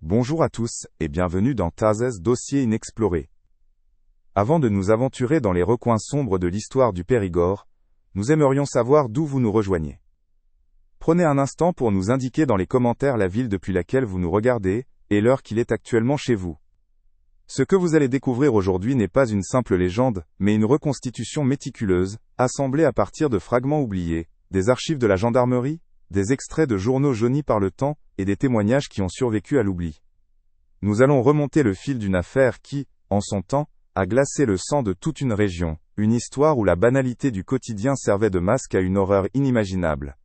Bonjour à tous, et bienvenue dans Taz's Dossier Inexploré. Avant de nous aventurer dans les recoins sombres de l'histoire du Périgord, nous aimerions savoir d'où vous nous rejoignez. Prenez un instant pour nous indiquer dans les commentaires la ville depuis laquelle vous nous regardez, et l'heure qu'il est actuellement chez vous. Ce que vous allez découvrir aujourd'hui n'est pas une simple légende, mais une reconstitution méticuleuse, assemblée à partir de fragments oubliés, des archives de la gendarmerie, des extraits de journaux jaunis par le temps, et des témoignages qui ont survécu à l'oubli. Nous allons remonter le fil d'une affaire qui, en son temps, a glacé le sang de toute une région, une histoire où la banalité du quotidien servait de masque à une horreur inimaginable.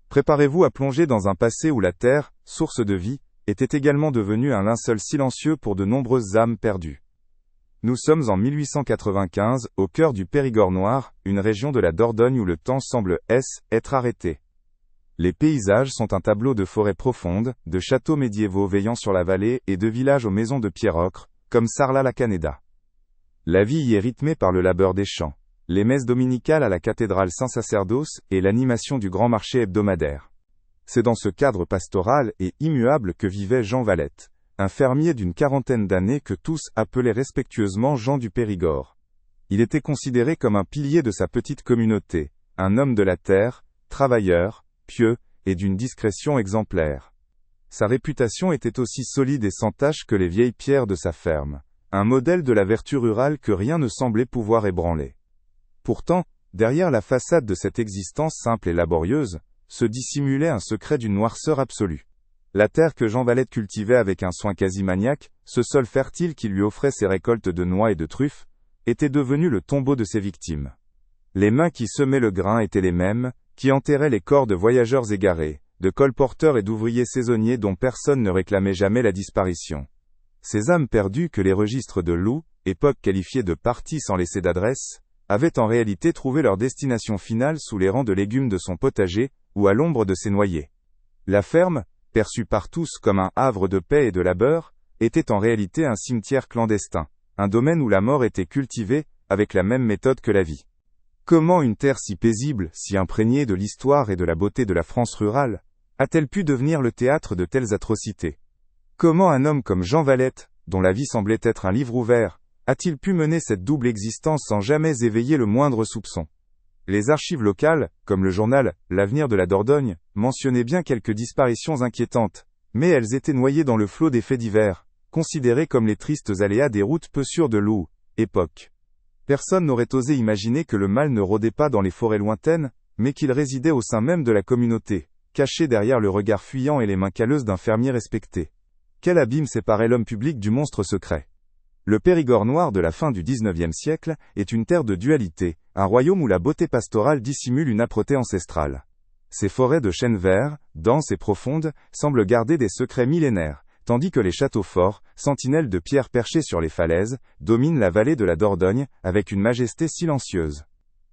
Préparez-vous à plonger dans un passé où la terre, source de vie, était également devenue un linceul silencieux pour de nombreuses âmes perdues. Nous sommes en 1895, au cœur du Périgord noir, une région de la Dordogne où le temps semble être arrêté. Les paysages sont un tableau de forêts profondes, de châteaux médiévaux veillant sur la vallée et de villages aux maisons de pierre ocre, comme Sarlat-la-Canéda. La vie y est rythmée par le labeur des champs, les messes dominicales à la cathédrale Saint-Sacerdos et l'animation du grand marché hebdomadaire. C'est dans ce cadre pastoral et immuable que vivait Jean Valette, un fermier d'une quarantaine d'années que tous appelaient respectueusement Jean du Périgord. Il était considéré comme un pilier de sa petite communauté, un homme de la terre, travailleur, pieux, et d'une discrétion exemplaire. Sa réputation était aussi solide et sans tache que les vieilles pierres de sa ferme, un modèle de la vertu rurale que rien ne semblait pouvoir ébranler. Pourtant, derrière la façade de cette existence simple et laborieuse, se dissimulait un secret d'une noirceur absolue. La terre que Jean Valette cultivait avec un soin quasi maniaque, ce sol fertile qui lui offrait ses récoltes de noix et de truffes, était devenu le tombeau de ses victimes. Les mains qui semaient le grain étaient les mêmes, qui enterraient les corps de voyageurs égarés, de colporteurs et d'ouvriers saisonniers dont personne ne réclamait jamais la disparition. Ces âmes perdues que les registres de Loup, époque qualifiée de partie sans laisser d'adresse, avaient en réalité trouvé leur destination finale sous les rangs de légumes de son potager, ou à l'ombre de ses noyers. La ferme, perçue par tous comme un havre de paix et de labeur, était en réalité un cimetière clandestin, un domaine où la mort était cultivée, avec la même méthode que la vie. Comment une terre si paisible, si imprégnée de l'histoire et de la beauté de la France rurale, a-t-elle pu devenir le théâtre de telles atrocités? Comment un homme comme Jean Valette, dont la vie semblait être un livre ouvert, a-t-il pu mener cette double existence sans jamais éveiller le moindre soupçon? Les archives locales, comme le journal « L'Avenir de la Dordogne », mentionnaient bien quelques disparitions inquiétantes, mais elles étaient noyées dans le flot des faits divers, considérés comme les tristes aléas des routes peu sûres de Loup, époque. Personne n'aurait osé imaginer que le mal ne rôdait pas dans les forêts lointaines, mais qu'il résidait au sein même de la communauté, caché derrière le regard fuyant et les mains calleuses d'un fermier respecté. Quel abîme séparait l'homme public du monstre secret? Le Périgord noir de la fin du XIXe siècle est une terre de dualité, un royaume où la beauté pastorale dissimule une âpreté ancestrale. Ces forêts de chênes verts, denses et profondes, semblent garder des secrets millénaires, tandis que les châteaux forts, sentinelles de pierre perchées sur les falaises, dominent la vallée de la Dordogne, avec une majesté silencieuse.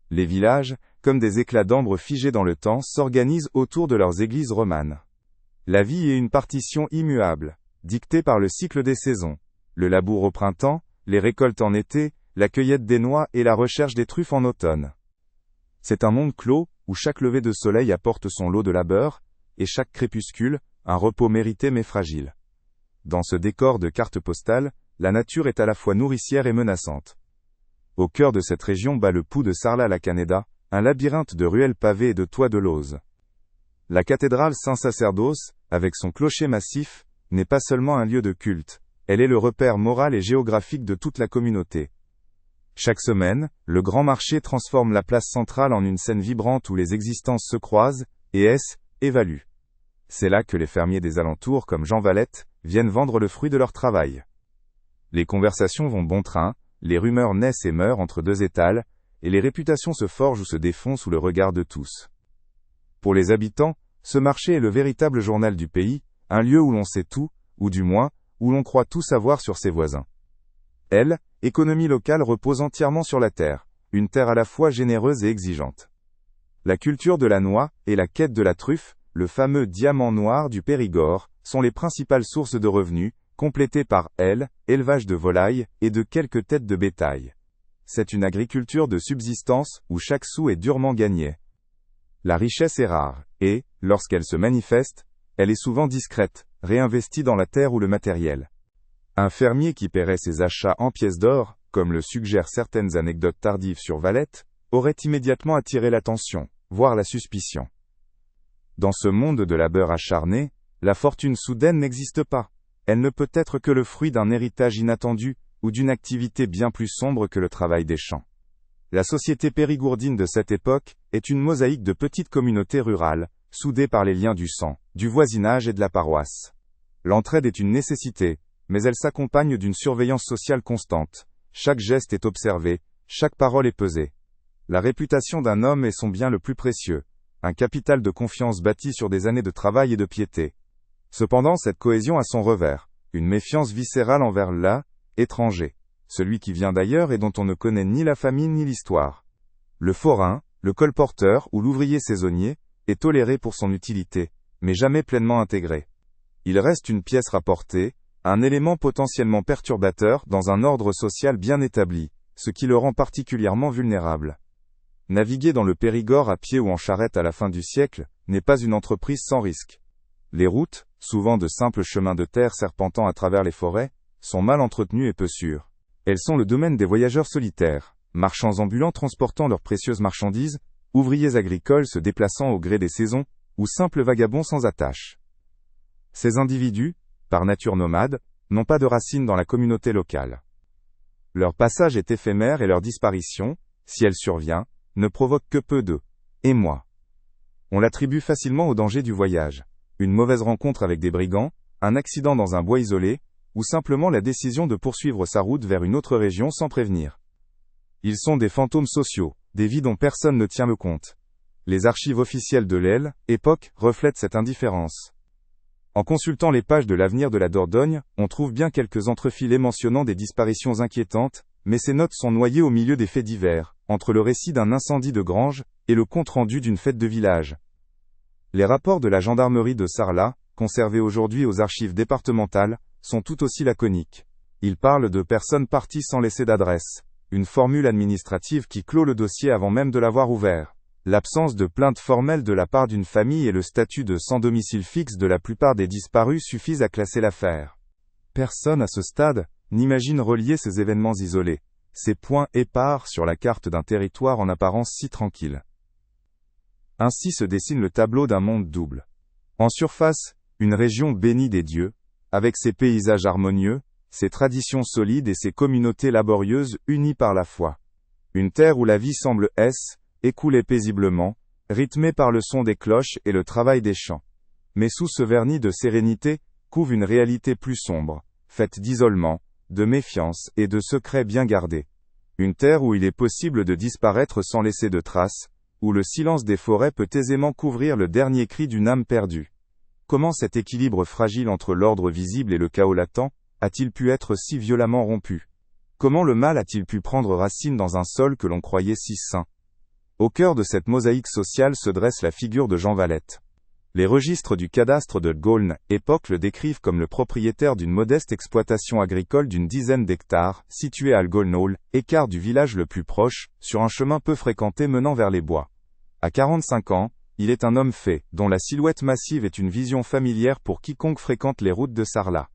Les villages, comme des éclats d'ambre figés dans le temps, s'organisent autour de leurs églises romanes. La vie est une partition immuable, dictée par le cycle des saisons. Le labour au printemps, les récoltes en été, la cueillette des noix et la recherche des truffes en automne. C'est un monde clos, où chaque lever de soleil apporte son lot de labeur, et chaque crépuscule, un repos mérité mais fragile. Dans ce décor de carte postale, la nature est à la fois nourricière et menaçante. Au cœur de cette région bat le pouls de Sarlat-la-Canéda, un labyrinthe de ruelles pavées et de toits de lauze. La cathédrale Saint-Sacerdos, avec son clocher massif, n'est pas seulement un lieu de culte, elle est le repère moral et géographique de toute la communauté. Chaque semaine, le grand marché transforme la place centrale en une scène vibrante où les existences se croisent, et évaluent. C'est là que les fermiers des alentours comme Jean Valette, viennent vendre le fruit de leur travail. Les conversations vont bon train, les rumeurs naissent et meurent entre deux étals, et les réputations se forgent ou se défont sous le regard de tous. Pour les habitants, ce marché est le véritable journal du pays, un lieu où l'on sait tout, ou du moins, où l'on croit tout savoir sur ses voisins. Économie locale repose entièrement sur la terre, une terre à la fois généreuse et exigeante. La culture de la noix et la quête de la truffe, le fameux diamant noir du Périgord, sont les principales sources de revenus, complétées par élevage de volailles et de quelques têtes de bétail. C'est une agriculture de subsistance où chaque sou est durement gagné. La richesse est rare, et, lorsqu'elle se manifeste, elle est souvent discrète, réinvestis dans la terre ou le matériel. Un fermier qui paierait ses achats en pièces d'or, comme le suggèrent certaines anecdotes tardives sur Valette, aurait immédiatement attiré l'attention, voire la suspicion. Dans ce monde de labeur acharné, la fortune soudaine n'existe pas. Elle ne peut être que le fruit d'un héritage inattendu, ou d'une activité bien plus sombre que le travail des champs. La société périgourdine de cette époque est une mosaïque de petites communautés rurales, soudées par les liens du sang, du voisinage et de la paroisse. L'entraide est une nécessité, mais elle s'accompagne d'une surveillance sociale constante. Chaque geste est observé, chaque parole est pesée. La réputation d'un homme est son bien le plus précieux, un capital de confiance bâti sur des années de travail et de piété. Cependant, cette cohésion a son revers, une méfiance viscérale envers l'étranger, celui qui vient d'ailleurs et dont on ne connaît ni la famille ni l'histoire. Le forain, le colporteur ou l'ouvrier saisonnier, est toléré pour son utilité, mais jamais pleinement intégré. Il reste une pièce rapportée, un élément potentiellement perturbateur dans un ordre social bien établi, ce qui le rend particulièrement vulnérable. Naviguer dans le Périgord à pied ou en charrette à la fin du siècle n'est pas une entreprise sans risque. Les routes, souvent de simples chemins de terre serpentant à travers les forêts, sont mal entretenues et peu sûres. Elles sont le domaine des voyageurs solitaires, marchands ambulants transportant leurs précieuses marchandises, ouvriers agricoles se déplaçant au gré des saisons, ou simples vagabonds sans attache. Ces individus, par nature nomades, n'ont pas de racines dans la communauté locale. Leur passage est éphémère et leur disparition, si elle survient, ne provoque que peu de émoi. On l'attribue facilement au danger du voyage. Une mauvaise rencontre avec des brigands, un accident dans un bois isolé, ou simplement la décision de poursuivre sa route vers une autre région sans prévenir. Ils sont des fantômes sociaux, des vies dont personne ne tient le compte. Les archives officielles de l'époque reflètent cette indifférence. En consultant les pages de l'Avenir de la Dordogne, on trouve bien quelques entrefilets mentionnant des disparitions inquiétantes, mais ces notes sont noyées au milieu des faits divers, entre le récit d'un incendie de grange et le compte-rendu d'une fête de village. Les rapports de la gendarmerie de Sarlat, conservés aujourd'hui aux archives départementales, sont tout aussi laconiques. Ils parlent de personnes parties sans laisser d'adresse, une formule administrative qui clôt le dossier avant même de l'avoir ouvert. L'absence de plainte formelle de la part d'une famille et le statut de sans domicile fixe de la plupart des disparus suffisent à classer l'affaire. Personne à ce stade n'imagine relier ces événements isolés, ces points épars sur la carte d'un territoire en apparence si tranquille. Ainsi se dessine le tableau d'un monde double. En surface, une région bénie des dieux, avec ses paysages harmonieux, ses traditions solides et ses communautés laborieuses unies par la foi. Une terre où la vie semble écoulée paisiblement, rythmée par le son des cloches et le travail des champs. Mais sous ce vernis de sérénité, couve une réalité plus sombre, faite d'isolement, de méfiance et de secrets bien gardés. Une terre où il est possible de disparaître sans laisser de traces, où le silence des forêts peut aisément couvrir le dernier cri d'une âme perdue. Comment cet équilibre fragile entre l'ordre visible et le chaos latent a-t-il pu être si violemment rompu? Comment le mal a-t-il pu prendre racine dans un sol que l'on croyait si sain? Au cœur de cette mosaïque sociale se dresse la figure de Jean Valette. Les registres du cadastre de Gaulne, époque le décrivent comme le propriétaire d'une modeste exploitation agricole d'une dizaine d'hectares, située à Algolnol, écart du village le plus proche, sur un chemin peu fréquenté menant vers les bois. À 45 ans, il est un homme fait, dont la silhouette massive est une vision familière pour quiconque fréquente les routes de Sarlat.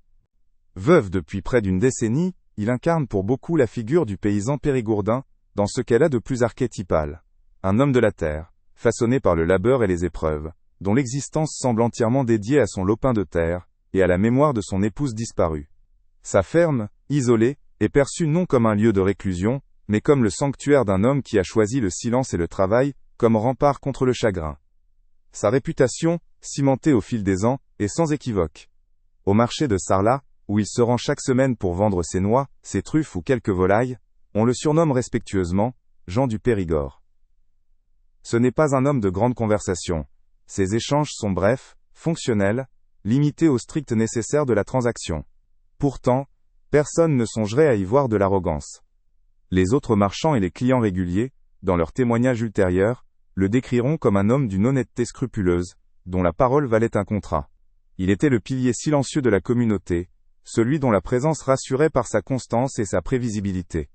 Veuve depuis près d'une décennie, il incarne pour beaucoup la figure du paysan périgourdin, dans ce qu'elle a de plus archétypal. Un homme de la terre, façonné par le labeur et les épreuves, dont l'existence semble entièrement dédiée à son lopin de terre, et à la mémoire de son épouse disparue. Sa ferme, isolée, est perçue non comme un lieu de réclusion, mais comme le sanctuaire d'un homme qui a choisi le silence et le travail, comme rempart contre le chagrin. Sa réputation, cimentée au fil des ans, est sans équivoque. Au marché de Sarlat, où il se rend chaque semaine pour vendre ses noix, ses truffes ou quelques volailles, on le surnomme respectueusement Jean du Périgord. Ce n'est pas un homme de grande conversation. Ses échanges sont brefs, fonctionnels, limités au strict nécessaire de la transaction. Pourtant, personne ne songerait à y voir de l'arrogance. Les autres marchands et les clients réguliers, dans leurs témoignages ultérieurs, le décriront comme un homme d'une honnêteté scrupuleuse, dont la parole valait un contrat. Il était le pilier silencieux de la communauté, celui dont la présence rassurait par sa constance et sa prévisibilité.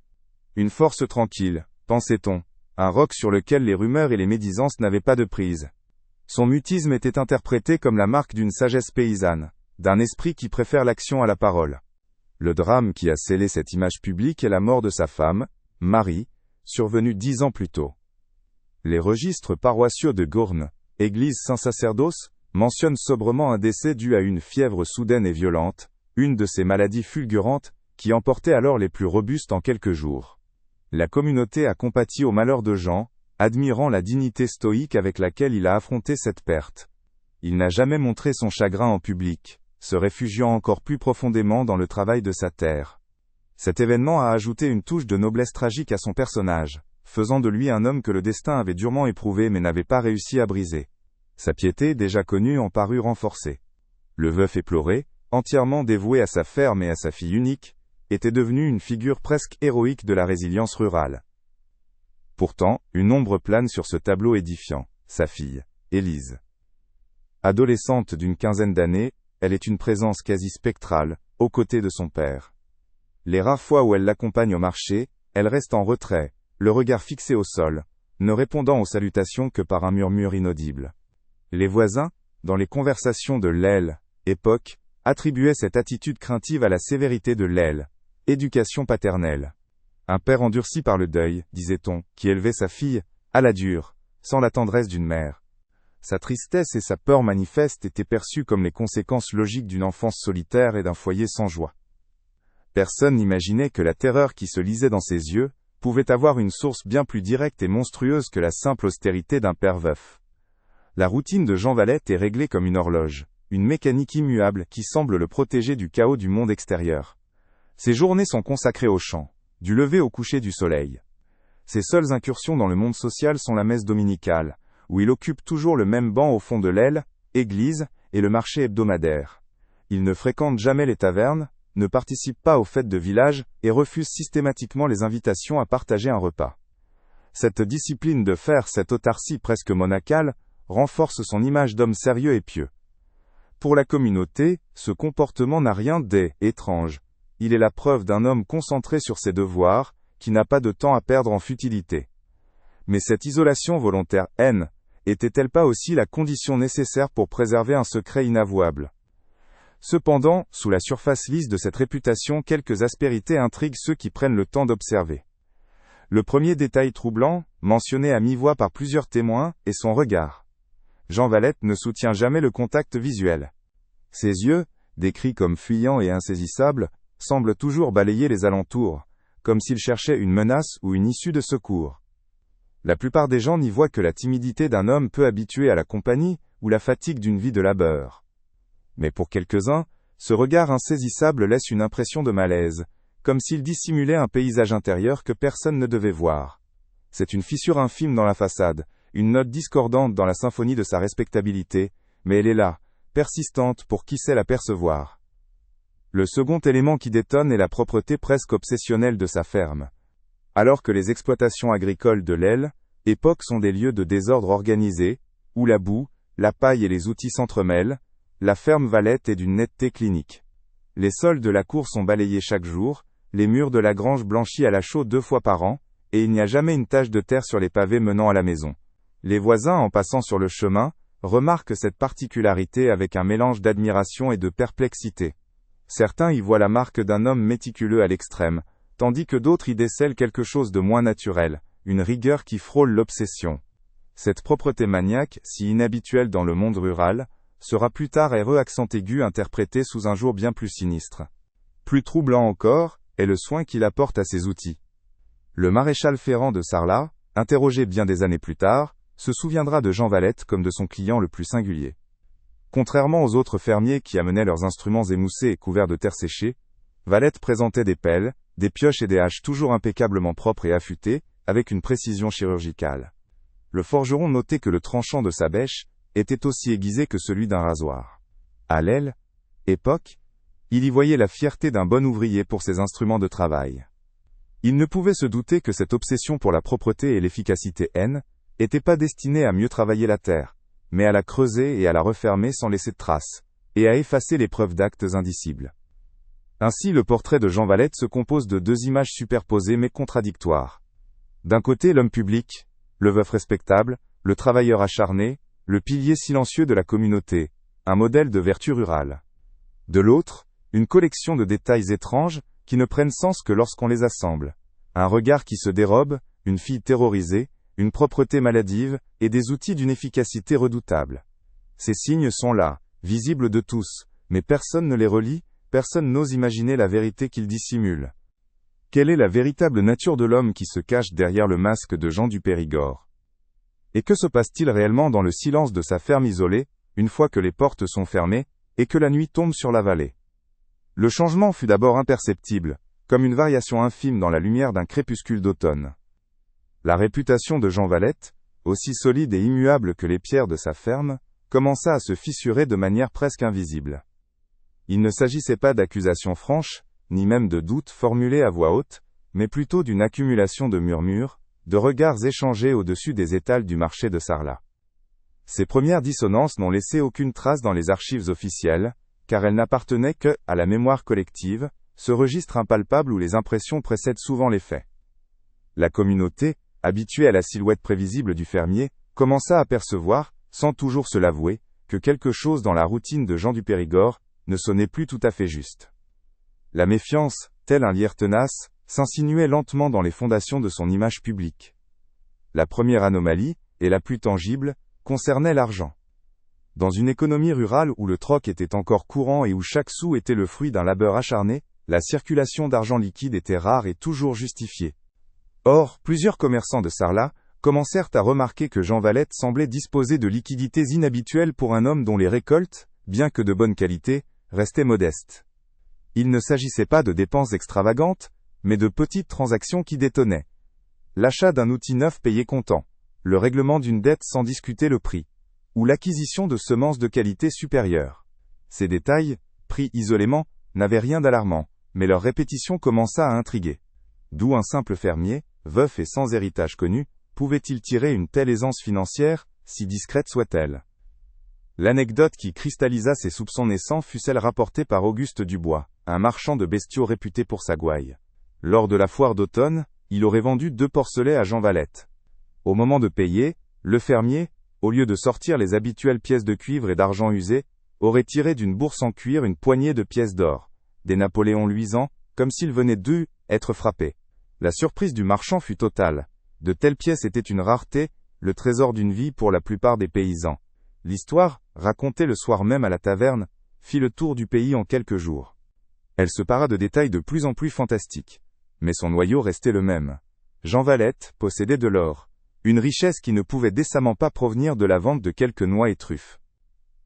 Une force tranquille, pensait-on, un roc sur lequel les rumeurs et les médisances n'avaient pas de prise. Son mutisme était interprété comme la marque d'une sagesse paysanne, d'un esprit qui préfère l'action à la parole. Le drame qui a scellé cette image publique est la mort de sa femme, Marie, survenue 10 ans plus tôt. Les registres paroissiaux de Gournes, église Saint-Sacerdoce, mentionnent sobrement un décès dû à une fièvre soudaine et violente, une de ces maladies fulgurantes, qui emportait alors les plus robustes en quelques jours. La communauté a compati au malheur de Jean, admirant la dignité stoïque avec laquelle il a affronté cette perte. Il n'a jamais montré son chagrin en public, se réfugiant encore plus profondément dans le travail de sa terre. Cet événement a ajouté une touche de noblesse tragique à son personnage, faisant de lui un homme que le destin avait durement éprouvé mais n'avait pas réussi à briser. Sa piété, déjà connue, en parut renforcée. Le veuf éploré, entièrement dévoué à sa ferme et à sa fille unique, était devenu une figure presque héroïque de la résilience rurale. Pourtant, une ombre plane sur ce tableau édifiant, sa fille, Élise. Adolescente d'une quinzaine d'années, elle est une présence quasi spectrale, aux côtés de son père. Les rares fois où elle l'accompagne au marché, elle reste en retrait, le regard fixé au sol, ne répondant aux salutations que par un murmure inaudible. Les voisins, dans les conversations de l'aile, époque, attribuaient cette attitude craintive à la sévérité de l'aile, éducation paternelle. Un père endurci par le deuil, disait-on, qui élevait sa fille, à la dure, sans la tendresse d'une mère. Sa tristesse et sa peur manifestes étaient perçues comme les conséquences logiques d'une enfance solitaire et d'un foyer sans joie. Personne n'imaginait que la terreur qui se lisait dans ses yeux, pouvait avoir une source bien plus directe et monstrueuse que la simple austérité d'un père veuf. La routine de Jean Valette est réglée comme une horloge, une mécanique immuable qui semble le protéger du chaos du monde extérieur. Ses journées sont consacrées au chant, du lever au coucher du soleil. Ses seules incursions dans le monde social sont la messe dominicale, où il occupe toujours le même banc au fond de l'aile, église, et le marché hebdomadaire. Il ne fréquente jamais les tavernes, ne participe pas aux fêtes de village, et refuse systématiquement les invitations à partager un repas. Cette discipline de fer, cette autarcie presque monacale, renforce son image d'homme sérieux et pieux. Pour la communauté, ce comportement n'a rien d'étrange. Il est la preuve d'un homme concentré sur ses devoirs, qui n'a pas de temps à perdre en futilité. Mais cette isolation volontaire, était-elle pas aussi la condition nécessaire pour préserver un secret inavouable ? Cependant, sous la surface lisse de cette réputation, quelques aspérités intriguent ceux qui prennent le temps d'observer. Le premier détail troublant, mentionné à mi-voix par plusieurs témoins, est son regard. Jean Valette ne soutient jamais le contact visuel. Ses yeux, décrits comme fuyants et insaisissables, semblent toujours balayer les alentours, comme s'il cherchait une menace ou une issue de secours. La plupart des gens n'y voient que la timidité d'un homme peu habitué à la compagnie, ou la fatigue d'une vie de labeur. Mais pour quelques-uns, ce regard insaisissable laisse une impression de malaise, comme s'il dissimulait un paysage intérieur que personne ne devait voir. C'est une fissure infime dans la façade, une note discordante dans la symphonie de sa respectabilité, mais elle est là, persistante pour qui sait la percevoir. Le second élément qui détonne est la propreté presque obsessionnelle de sa ferme. Alors que les exploitations agricoles de l'aile, époque sont des lieux de désordre organisé, où la boue, la paille et les outils s'entremêlent, la ferme Valette est d'une netteté clinique. Les sols de la cour sont balayés chaque jour, les murs de la grange blanchis à la chaux 2 fois par an, et il n'y a jamais une tache de terre sur les pavés menant à la maison. Les voisins, en passant sur le chemin, remarquent cette particularité avec un mélange d'admiration et de perplexité. Certains y voient la marque d'un homme méticuleux à l'extrême, tandis que d'autres y décèlent quelque chose de moins naturel, une rigueur qui frôle l'obsession. Cette propreté maniaque, si inhabituelle dans le monde rural, sera plus tard accent aigu interprété sous un jour bien plus sinistre. Plus troublant encore, est le soin qu'il apporte à ses outils. Le maréchal Ferrand de Sarlat, interrogé bien des années plus tard, se souviendra de Jean Valette comme de son client le plus singulier. Contrairement aux autres fermiers qui amenaient leurs instruments émoussés et couverts de terre séchée, Valette présentait des pelles, des pioches et des haches toujours impeccablement propres et affûtées, avec une précision chirurgicale. Le forgeron notait que le tranchant de sa bêche était aussi aiguisé que celui d'un rasoir. À l'aile, époque, il y voyait la fierté d'un bon ouvrier pour ses instruments de travail. Il ne pouvait se douter que cette obsession pour la propreté et l'efficacité n'était pas destinée à mieux travailler la terre, mais à la creuser et à la refermer sans laisser de traces, et à effacer les preuves d'actes indicibles. Ainsi le portrait de Jean Valette se compose de 2 images superposées mais contradictoires. D'un côté l'homme public, le veuf respectable, le travailleur acharné, le pilier silencieux de la communauté, un modèle de vertu rurale. De l'autre, une collection de détails étranges, qui ne prennent sens que lorsqu'on les assemble. Un regard qui se dérobe, une fille terrorisée, une propreté maladive, et des outils d'une efficacité redoutable. Ces signes sont là, visibles de tous, mais personne ne les relit, personne n'ose imaginer la vérité qu'ils dissimulent. Quelle est la véritable nature de l'homme qui se cache derrière le masque de Jean du Périgord? Et que se passe-t-il réellement dans le silence de sa ferme isolée, une fois que les portes sont fermées, et que la nuit tombe sur la vallée? Le changement fut d'abord imperceptible, comme une variation infime dans la lumière d'un crépuscule d'automne. La réputation de Jean Valette, aussi solide et immuable que les pierres de sa ferme, commença à se fissurer de manière presque invisible. Il ne s'agissait pas d'accusations franches, ni même de doutes formulés à voix haute, mais plutôt d'une accumulation de murmures, de regards échangés au-dessus des étals du marché de Sarlat. Ces premières dissonances n'ont laissé aucune trace dans les archives officielles, car elles n'appartenaient que à la mémoire collective, ce registre impalpable où les impressions précèdent souvent les faits. La communauté, habituée à la silhouette prévisible du fermier, commença à percevoir, sans toujours se l'avouer, que quelque chose dans la routine de Jean du Périgord ne sonnait plus tout à fait juste. La méfiance, tel un lierre tenace, s'insinuait lentement dans les fondations de son image publique. La première anomalie, et la plus tangible, concernait l'argent. Dans une économie rurale où le troc était encore courant et où chaque sou était le fruit d'un labeur acharné, la circulation d'argent liquide était rare et toujours justifiée. Or, plusieurs commerçants de Sarlat commencèrent à remarquer que Jean Valette semblait disposer de liquidités inhabituelles pour un homme dont les récoltes, bien que de bonne qualité, restaient modestes. Il ne s'agissait pas de dépenses extravagantes, mais de petites transactions qui détonnaient. L'achat d'un outil neuf payé comptant, le règlement d'une dette sans discuter le prix, ou l'acquisition de semences de qualité supérieure. Ces détails, pris isolément, n'avaient rien d'alarmant, mais leur répétition commença à intriguer. D'où un simple fermier, veuf et sans héritage connu, pouvait-il tirer une telle aisance financière, si discrète soit-elle? L'anecdote qui cristallisa ses soupçons naissants fut celle rapportée par Auguste Dubois, un marchand de bestiaux réputé pour sa gouaille. Lors de la foire d'automne, il aurait vendu 2 porcelets à Jean Valette. Au moment de payer, le fermier, au lieu de sortir les habituelles pièces de cuivre et d'argent usées, aurait tiré d'une bourse en cuir une poignée de pièces d'or, des Napoléons luisants, comme s'il venait être frappé. La surprise du marchand fut totale. De telles pièces étaient une rareté, le trésor d'une vie pour la plupart des paysans. L'histoire, racontée le soir même à la taverne, fit le tour du pays en quelques jours. Elle se para de détails de plus en plus fantastiques. Mais son noyau restait le même. Jean Valette possédait de l'or. Une richesse qui ne pouvait décemment pas provenir de la vente de quelques noix et truffes.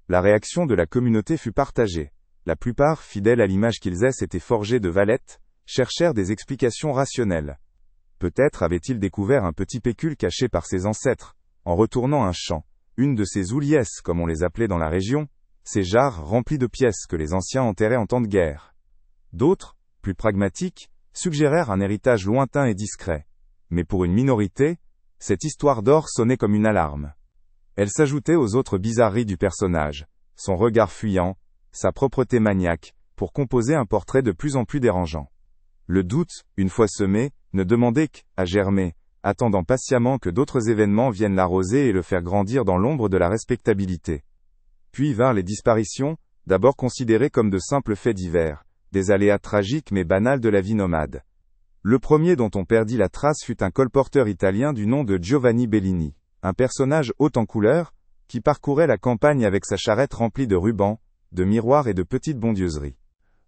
La réaction de la communauté fut partagée. La plupart, fidèles à l'image qu'ils s'étaient forgée de Valette, cherchèrent des explications rationnelles. Peut-être avait-il découvert un petit pécule caché par ses ancêtres, en retournant un champ, une de ces ouliesses comme on les appelait dans la région, ces jarres remplies de pièces que les anciens enterraient en temps de guerre. D'autres, plus pragmatiques, suggérèrent un héritage lointain et discret. Mais pour une minorité, cette histoire d'or sonnait comme une alarme. Elle s'ajoutait aux autres bizarreries du personnage, son regard fuyant, sa propreté maniaque, pour composer un portrait de plus en plus dérangeant. Le doute, une fois semé, ne demandait qu'à germer, attendant patiemment que d'autres événements viennent l'arroser et le faire grandir dans l'ombre de la respectabilité. Puis vinrent les disparitions, d'abord considérées comme de simples faits divers, des aléas tragiques mais banals de la vie nomade. Le premier dont on perdit la trace fut un colporteur italien du nom de Giovanni Bellini, un personnage haut en couleur, qui parcourait la campagne avec sa charrette remplie de rubans, de miroirs et de petites bondieuseries.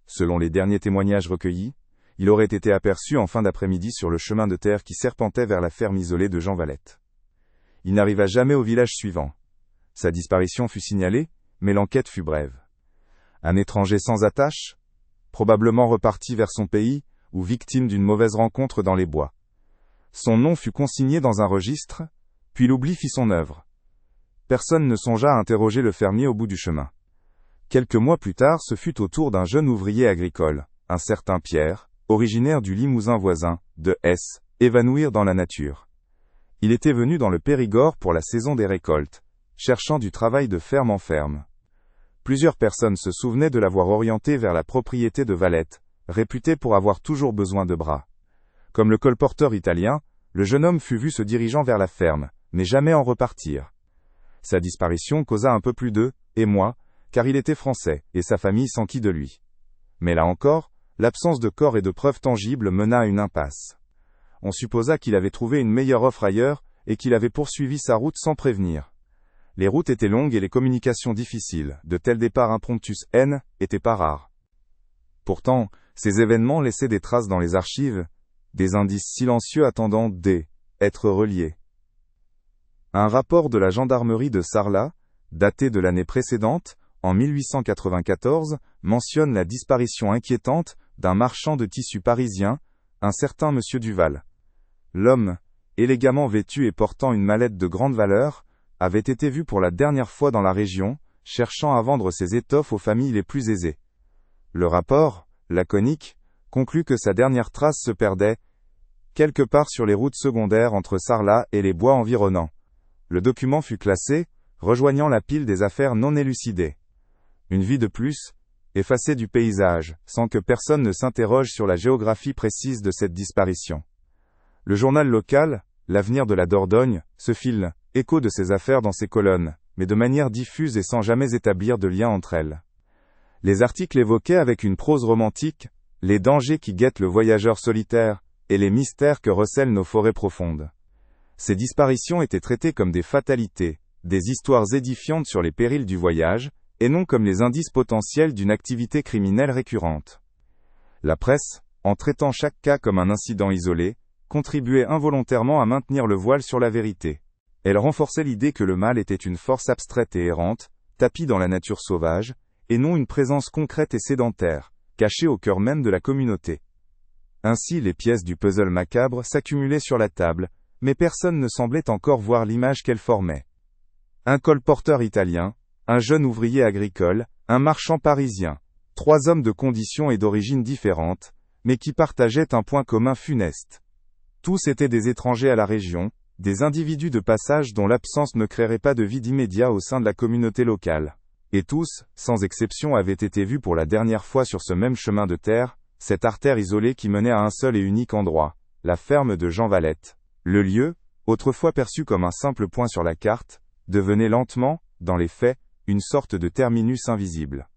Selon les derniers témoignages recueillis, il aurait été aperçu en fin d'après-midi sur le chemin de terre qui serpentait vers la ferme isolée de Jean Valette. Il n'arriva jamais au village suivant. Sa disparition fut signalée, mais l'enquête fut brève. Un étranger sans attache, probablement reparti vers son pays, ou victime d'une mauvaise rencontre dans les bois. Son nom fut consigné dans un registre, puis l'oubli fit son œuvre. Personne ne songea à interroger le fermier au bout du chemin. Quelques mois plus tard, ce fut au tour d'un jeune ouvrier agricole, un certain Pierre, originaire du Limousin voisin, de S, évanouir dans la nature. Il était venu dans le Périgord pour la saison des récoltes, cherchant du travail de ferme en ferme. Plusieurs personnes se souvenaient de l'avoir orienté vers la propriété de Valette, réputé pour avoir toujours besoin de bras. Comme le colporteur italien, le jeune homme fut vu se dirigeant vers la ferme, mais jamais en repartir. Sa disparition causa un peu plus de émoi, car il était français, et sa famille s'enquit de lui. Mais là encore, l'absence de corps et de preuves tangibles mena à une impasse. On supposa qu'il avait trouvé une meilleure offre ailleurs, et qu'il avait poursuivi sa route sans prévenir. Les routes étaient longues et les communications difficiles, de tels départs impromptus étaient pas rares. Pourtant, ces événements laissaient des traces dans les archives, des indices silencieux attendant d'être reliés. Un rapport de la gendarmerie de Sarlat, daté de l'année précédente, en 1894, mentionne la disparition inquiétante d'un marchand de tissus parisien, un certain Monsieur Duval. L'homme, élégamment vêtu et portant une mallette de grande valeur, avait été vu pour la dernière fois dans la région, cherchant à vendre ses étoffes aux familles les plus aisées. Le rapport, laconique, conclut que sa dernière trace se perdait quelque part sur les routes secondaires entre Sarlat et les bois environnants. Le document fut classé, rejoignant la pile des affaires non élucidées. Une vie de plus, effacée du paysage, sans que personne ne s'interroge sur la géographie précise de cette disparition. Le journal local, L'Avenir de la Dordogne, se file écho de ces affaires dans ses colonnes, mais de manière diffuse et sans jamais établir de lien entre elles. Les articles évoquaient avec une prose romantique les dangers qui guettent le voyageur solitaire et les mystères que recèlent nos forêts profondes. Ces disparitions étaient traitées comme des fatalités, des histoires édifiantes sur les périls du voyage, et non comme les indices potentiels d'une activité criminelle récurrente. La presse, en traitant chaque cas comme un incident isolé, contribuait involontairement à maintenir le voile sur la vérité. Elle renforçait l'idée que le mal était une force abstraite et errante, tapie dans la nature sauvage, et non une présence concrète et sédentaire, cachée au cœur même de la communauté. Ainsi les pièces du puzzle macabre s'accumulaient sur la table, mais personne ne semblait encore voir l'image qu'elles formaient. Un colporteur italien, un jeune ouvrier agricole, un marchand parisien, 3 hommes de conditions et d'origines différentes, mais qui partageaient un point commun funeste. Tous étaient des étrangers à la région, des individus de passage dont l'absence ne créerait pas de vide immédiat au sein de la communauté locale. Et tous, sans exception, avaient été vus pour la dernière fois sur ce même chemin de terre, cette artère isolée qui menait à un seul et unique endroit, la ferme de Jean Valette. Le lieu, autrefois perçu comme un simple point sur la carte, devenait lentement, dans les faits, une sorte de terminus invisible.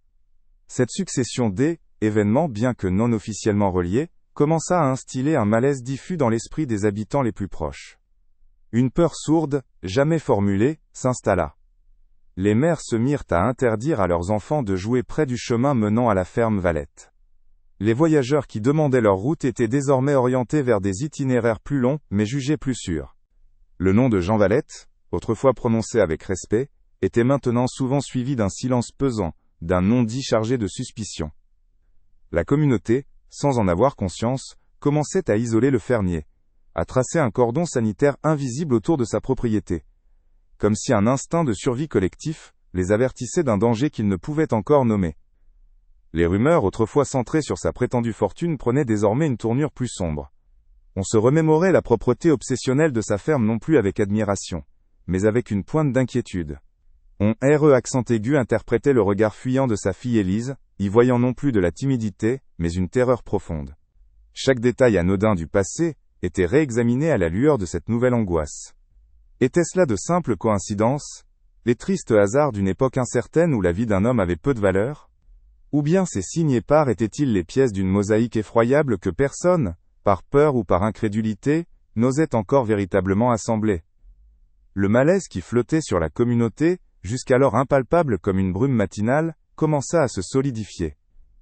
Cette succession d'événements, bien que non officiellement reliés, commença à instiller un malaise diffus dans l'esprit des habitants les plus proches. Une peur sourde, jamais formulée, s'installa. Les mères se mirent à interdire à leurs enfants de jouer près du chemin menant à la ferme Valette. Les voyageurs qui demandaient leur route étaient désormais orientés vers des itinéraires plus longs, mais jugés plus sûrs. Le nom de Jean Valette, autrefois prononcé avec respect, était maintenant souvent suivi d'un silence pesant, d'un non-dit chargé de suspicion. La communauté, sans en avoir conscience, commençait à isoler le fermier, à tracer un cordon sanitaire invisible autour de sa propriété. Comme si un instinct de survie collectif les avertissait d'un danger qu'ils ne pouvaient encore nommer. Les rumeurs autrefois centrées sur sa prétendue fortune prenaient désormais une tournure plus sombre. On se remémorait la propreté obsessionnelle de sa ferme non plus avec admiration, mais avec une pointe d'inquiétude. On accent aigu interprétait le regard fuyant de sa fille Élise, y voyant non plus de la timidité, mais une terreur profonde. Chaque détail anodin du passé était réexaminé à la lueur de cette nouvelle angoisse. Était-ce là de simples coïncidences, les tristes hasards d'une époque incertaine où la vie d'un homme avait peu de valeur? Ou bien ces signes épars étaient-ils les pièces d'une mosaïque effroyable que personne, par peur ou par incrédulité, n'osait encore véritablement assembler? Le malaise qui flottait sur la communauté, jusqu'alors impalpable comme une brume matinale, commença à se solidifier.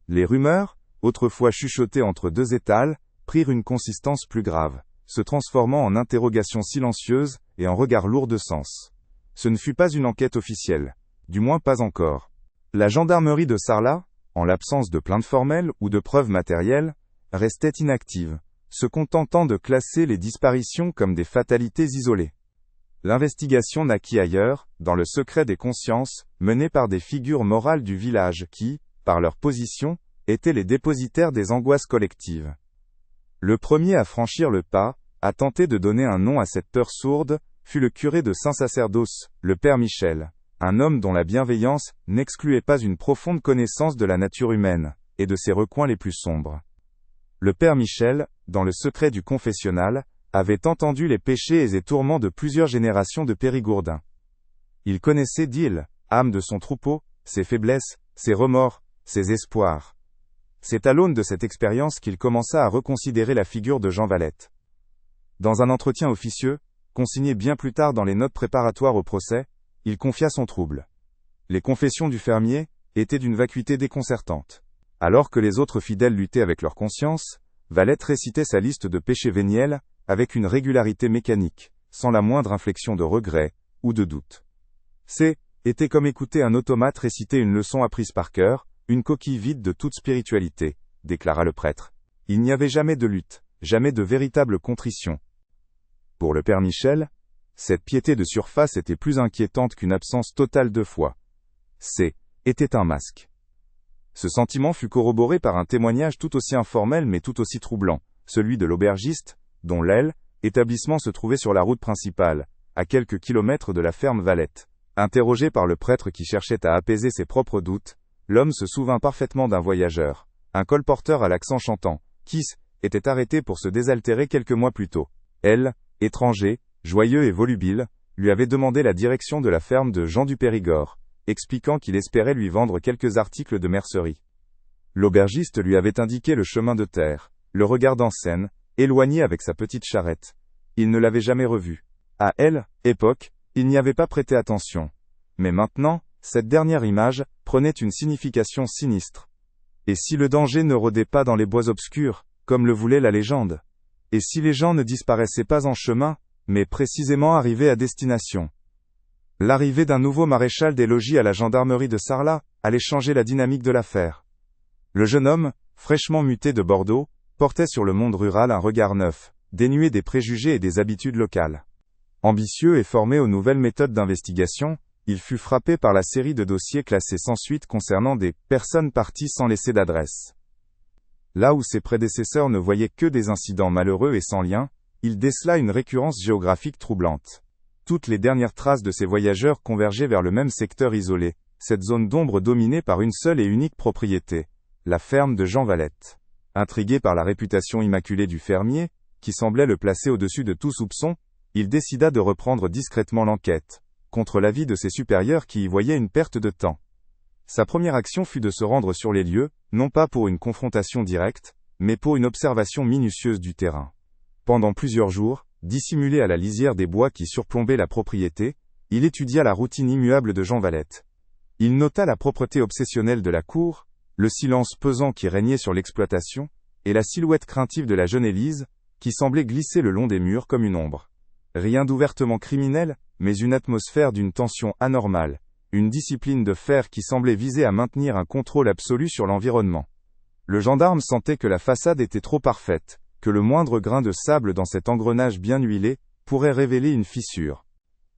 Les rumeurs, autrefois chuchotées entre 2 étals, prirent une consistance plus grave, se transformant en interrogations silencieuses et en regards lourds de sens. Ce ne fut pas une enquête officielle, du moins pas encore. La gendarmerie de Sarlat, en l'absence de plainte formelle ou de preuves matérielles, restait inactive, se contentant de classer les disparitions comme des fatalités isolées. L'investigation naquit ailleurs, dans le secret des consciences, menée par des figures morales du village qui, par leur position, étaient les dépositaires des angoisses collectives. Le premier à franchir le pas, à tenter de donner un nom à cette peur sourde, fut le curé de Saint-Sacerdoce, le père Michel, un homme dont la bienveillance n'excluait pas une profonde connaissance de la nature humaine, et de ses recoins les plus sombres. Le père Michel, dans le secret du confessionnal, avait entendu les péchés et tourments de plusieurs générations de Périgourdins. Il connaissait, dit-il, âme de son troupeau, ses faiblesses, ses remords, ses espoirs. C'est à l'aune de cette expérience qu'il commença à reconsidérer la figure de Jean Valette. Dans un entretien officieux, consigné bien plus tard dans les notes préparatoires au procès, il confia son trouble. Les confessions du fermier étaient d'une vacuité déconcertante. Alors que les autres fidèles luttaient avec leur conscience, Valette récitait sa liste de péchés véniels avec une régularité mécanique, sans la moindre inflexion de regret ou de doute. Était comme écouter un automate réciter une leçon apprise par cœur, une coquille vide de toute spiritualité, déclara le prêtre. Il n'y avait jamais de lutte, jamais de véritable contrition. Pour le père Michel, cette piété de surface était plus inquiétante qu'une absence totale de foi. Était un masque. Ce sentiment fut corroboré par un témoignage tout aussi informel mais tout aussi troublant, celui de l'aubergiste, dont l'établissement se trouvait sur la route principale, à quelques kilomètres de la ferme Valette. Interrogé par le prêtre qui cherchait à apaiser ses propres doutes, l'homme se souvint parfaitement d'un voyageur, un colporteur à l'accent chantant, qui était arrêté pour se désaltérer quelques mois plus tôt. Étranger, joyeux et volubile, lui avait demandé la direction de la ferme de Jean du Périgord, expliquant qu'il espérait lui vendre quelques articles de mercerie. L'aubergiste lui avait indiqué le chemin de terre, le regardant scène, éloigné avec sa petite charrette. Il ne l'avait jamais revu. À époque, il n'y avait pas prêté attention. Mais maintenant, cette dernière image prenait une signification sinistre. Et si le danger ne rôdait pas dans les bois obscurs, comme le voulait la légende? Et si les gens ne disparaissaient pas en chemin, mais précisément arrivaient à destination? L'arrivée d'un nouveau maréchal des logis à la gendarmerie de Sarlat allait changer la dynamique de l'affaire. Le jeune homme, fraîchement muté de Bordeaux, portait sur le monde rural un regard neuf, dénué des préjugés et des habitudes locales. Ambitieux et formé aux nouvelles méthodes d'investigation, il fut frappé par la série de dossiers classés sans suite concernant des personnes parties sans laisser d'adresse. Là où ses prédécesseurs ne voyaient que des incidents malheureux et sans lien, il décela une récurrence géographique troublante. Toutes les dernières traces de ces voyageurs convergeaient vers le même secteur isolé, cette zone d'ombre dominée par une seule et unique propriété, la ferme de Jean Valette. Intrigué par la réputation immaculée du fermier, qui semblait le placer au-dessus de tout soupçon, il décida de reprendre discrètement l'enquête, contre l'avis de ses supérieurs qui y voyaient une perte de temps. Sa première action fut de se rendre sur les lieux, non pas pour une confrontation directe, mais pour une observation minutieuse du terrain. Pendant plusieurs jours, dissimulé à la lisière des bois qui surplombaient la propriété, il étudia la routine immuable de Jean Valette. Il nota la propreté obsessionnelle de la cour, le silence pesant qui régnait sur l'exploitation, et la silhouette craintive de la jeune Élise, qui semblait glisser le long des murs comme une ombre. Rien d'ouvertement criminel, mais une atmosphère d'une tension anormale, une discipline de fer qui semblait viser à maintenir un contrôle absolu sur l'environnement. Le gendarme sentait que la façade était trop parfaite, que le moindre grain de sable dans cet engrenage bien huilé pourrait révéler une fissure.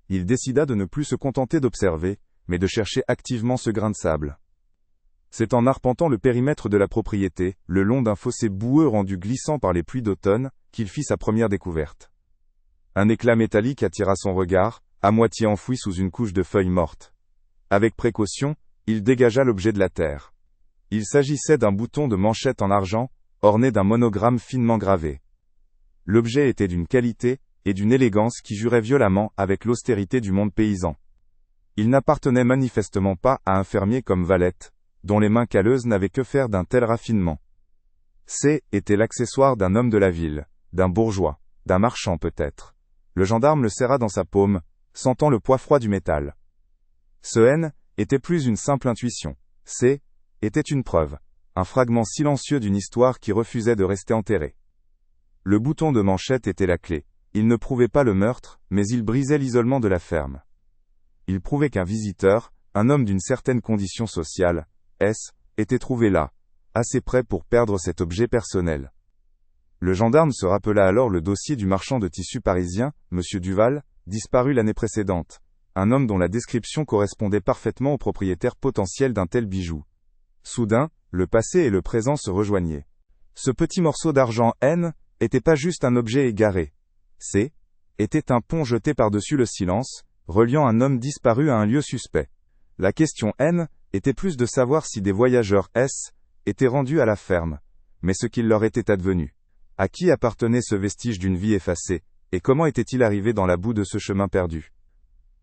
Il décida de ne plus se contenter d'observer, mais de chercher activement ce grain de sable. C'est en arpentant le périmètre de la propriété, le long d'un fossé boueux rendu glissant par les pluies d'automne, qu'il fit sa première découverte. Un éclat métallique attira son regard, à moitié enfoui sous une couche de feuilles mortes. Avec précaution, il dégagea l'objet de la terre. Il s'agissait d'un bouton de manchette en argent, orné d'un monogramme finement gravé. L'objet était d'une qualité et d'une élégance qui juraient violemment avec l'austérité du monde paysan. Il n'appartenait manifestement pas à un fermier comme Valette, dont les mains calleuses n'avaient que faire d'un tel raffinement. Était l'accessoire d'un homme de la ville, d'un bourgeois, d'un marchand peut-être. Le gendarme le serra dans sa paume, sentant le poids froid du métal. Ce était plus une simple intuition. Était une preuve, un fragment silencieux d'une histoire qui refusait de rester enterrée. Le bouton de manchette était la clé. Il ne prouvait pas le meurtre, mais il brisait l'isolement de la ferme. Il prouvait qu'un visiteur, un homme d'une certaine condition sociale, était trouvé là, assez près pour perdre cet objet personnel. Le gendarme se rappela alors le dossier du marchand de tissus parisien, M. Duval, disparu l'année précédente, un homme dont la description correspondait parfaitement au propriétaire potentiel d'un tel bijou. Soudain, le passé et le présent se rejoignaient. Ce petit morceau d'argent était pas juste un objet égaré. Était un pont jeté par-dessus le silence, reliant un homme disparu à un lieu suspect. La question était plus de savoir si des voyageurs étaient rendus à la ferme, mais ce qu'il leur était advenu. À qui appartenait ce vestige d'une vie effacée, et comment était-il arrivé dans la boue de ce chemin perdu?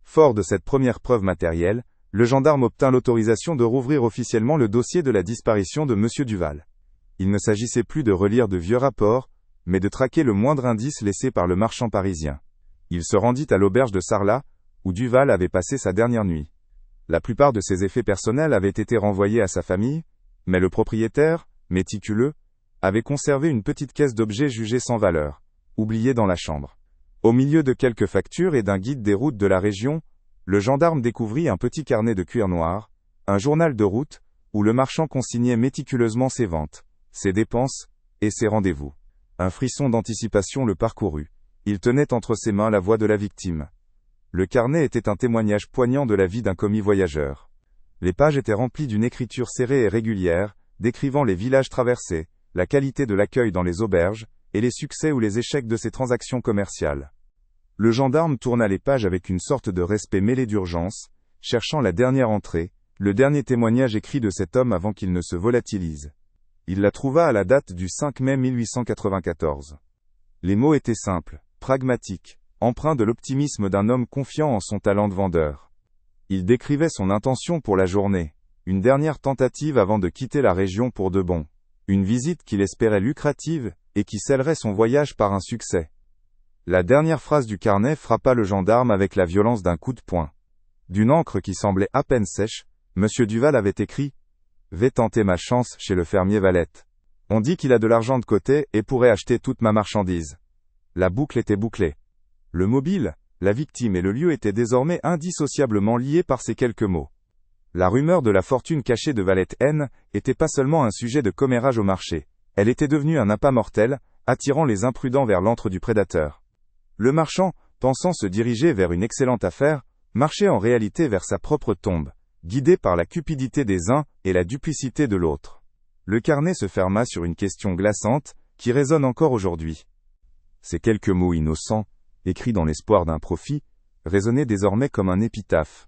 Fort de cette première preuve matérielle, le gendarme obtint l'autorisation de rouvrir officiellement le dossier de la disparition de M. Duval. Il ne s'agissait plus de relire de vieux rapports, mais de traquer le moindre indice laissé par le marchand parisien. Il se rendit à l'auberge de Sarlat, où Duval avait passé sa dernière nuit. La plupart de ses effets personnels avaient été renvoyés à sa famille, mais le propriétaire, méticuleux, avait conservé une petite caisse d'objets jugés sans valeur, oubliée dans la chambre. Au milieu de quelques factures et d'un guide des routes de la région, le gendarme découvrit un petit carnet de cuir noir, un journal de route, où le marchand consignait méticuleusement ses ventes, ses dépenses et ses rendez-vous. Un frisson d'anticipation le parcourut. Il tenait entre ses mains la voix de la victime. Le carnet était un témoignage poignant de la vie d'un commis voyageur. Les pages étaient remplies d'une écriture serrée et régulière, décrivant les villages traversés, la qualité de l'accueil dans les auberges, et les succès ou les échecs de ses transactions commerciales. Le gendarme tourna les pages avec une sorte de respect mêlé d'urgence, cherchant la dernière entrée, le dernier témoignage écrit de cet homme avant qu'il ne se volatilise. Il la trouva à la date du 5 mai 1894. Les mots étaient simples, pragmatiques, empreints de l'optimisme d'un homme confiant en son talent de vendeur. Il décrivait son intention pour la journée, une dernière tentative avant de quitter la région pour de bon, une visite qu'il espérait lucrative, et qui scellerait son voyage par un succès. La dernière phrase du carnet frappa le gendarme avec la violence d'un coup de poing. D'une encre qui semblait à peine sèche, M. Duval avait écrit « Vais tenter ma chance chez le fermier Valette. On dit qu'il a de l'argent de côté et pourrait acheter toute ma marchandise. » La boucle était bouclée. Le mobile, la victime et le lieu étaient désormais indissociablement liés par ces quelques mots. La rumeur de la fortune cachée de Valette N était pas seulement un sujet de commérage au marché, elle était devenue un appât mortel, attirant les imprudents vers l'antre du prédateur. Le marchand, pensant se diriger vers une excellente affaire, marchait en réalité vers sa propre tombe, guidé par la cupidité des uns et la duplicité de l'autre. Le carnet se ferma sur une question glaçante, qui résonne encore aujourd'hui. Ces quelques mots innocents, écrits dans l'espoir d'un profit, résonnaient désormais comme un épitaphe.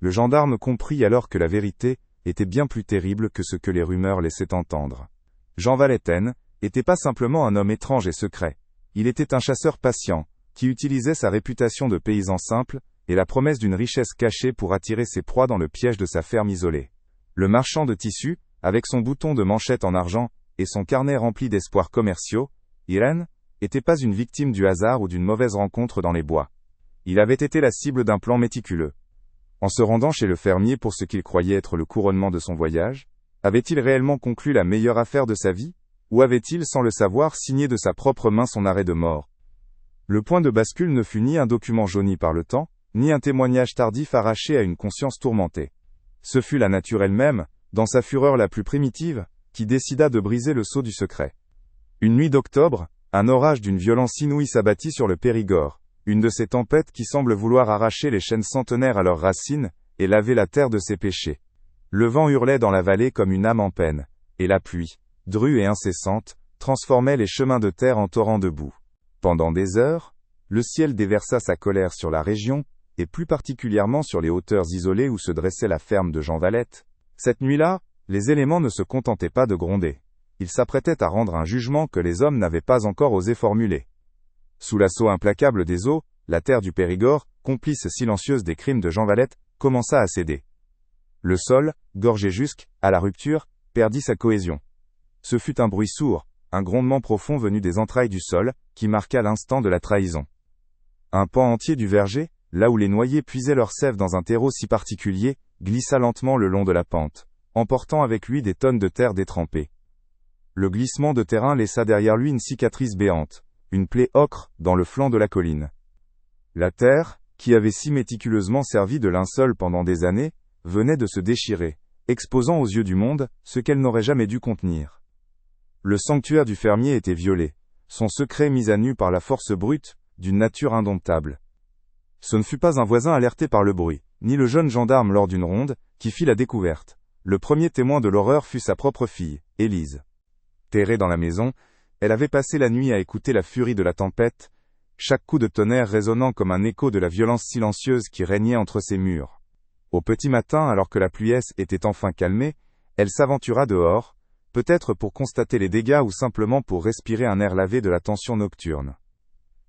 Le gendarme comprit alors que la vérité était bien plus terrible que ce que les rumeurs laissaient entendre. Jean Valette N était pas simplement un homme étrange et secret. Il était un chasseur patient, qui utilisait sa réputation de paysan simple, et la promesse d'une richesse cachée pour attirer ses proies dans le piège de sa ferme isolée. Le marchand de tissus, avec son bouton de manchette en argent, et son carnet rempli d'espoirs commerciaux, Irène, était pas une victime du hasard ou d'une mauvaise rencontre dans les bois. Il avait été la cible d'un plan méticuleux. En se rendant chez le fermier pour ce qu'il croyait être le couronnement de son voyage, avait-il réellement conclu la meilleure affaire de sa vie, ou avait-il, sans le savoir, signé de sa propre main son arrêt de mort? Le point de bascule ne fut ni un document jauni par le temps, ni un témoignage tardif arraché à une conscience tourmentée. Ce fut la nature elle-même, dans sa fureur la plus primitive, qui décida de briser le sceau du secret. Une nuit d'octobre, un orage d'une violence inouïe s'abattit sur le Périgord, une de ces tempêtes qui semblent vouloir arracher les chênes centenaires à leurs racines, et laver la terre de ses péchés. Le vent hurlait dans la vallée comme une âme en peine, et la pluie, drue et incessante, transformait les chemins de terre en torrents de boue. Pendant des heures, le ciel déversa sa colère sur la région, et plus particulièrement sur les hauteurs isolées où se dressait la ferme de Jean Valette. Cette nuit-là, les éléments ne se contentaient pas de gronder. Ils s'apprêtaient à rendre un jugement que les hommes n'avaient pas encore osé formuler. Sous l'assaut implacable des eaux, la terre du Périgord, complice silencieuse des crimes de Jean Valette, commença à céder. Le sol, gorgé jusqu'à la rupture, perdit sa cohésion. Ce fut un bruit sourd, un grondement profond venu des entrailles du sol, qui marqua l'instant de la trahison. Un pan entier du verger, là où les noyers puisaient leur sève dans un terreau si particulier, glissa lentement le long de la pente, emportant avec lui des tonnes de terre détrempée. Le glissement de terrain laissa derrière lui une cicatrice béante, une plaie ocre, dans le flanc de la colline. La terre, qui avait si méticuleusement servi de linceul pendant des années, venait de se déchirer, exposant aux yeux du monde, ce qu'elle n'aurait jamais dû contenir. Le sanctuaire du fermier était violé, son secret mis à nu par la force brute, d'une nature indomptable. Ce ne fut pas un voisin alerté par le bruit, ni le jeune gendarme lors d'une ronde, qui fit la découverte. Le premier témoin de l'horreur fut sa propre fille, Élise. Terrée dans la maison, elle avait passé la nuit à écouter la furie de la tempête, chaque coup de tonnerre résonnant comme un écho de la violence silencieuse qui régnait entre ses murs. Au petit matin, alors que la pluiesse était enfin calmée, elle s'aventura dehors, peut-être pour constater les dégâts ou simplement pour respirer un air lavé de la tension nocturne.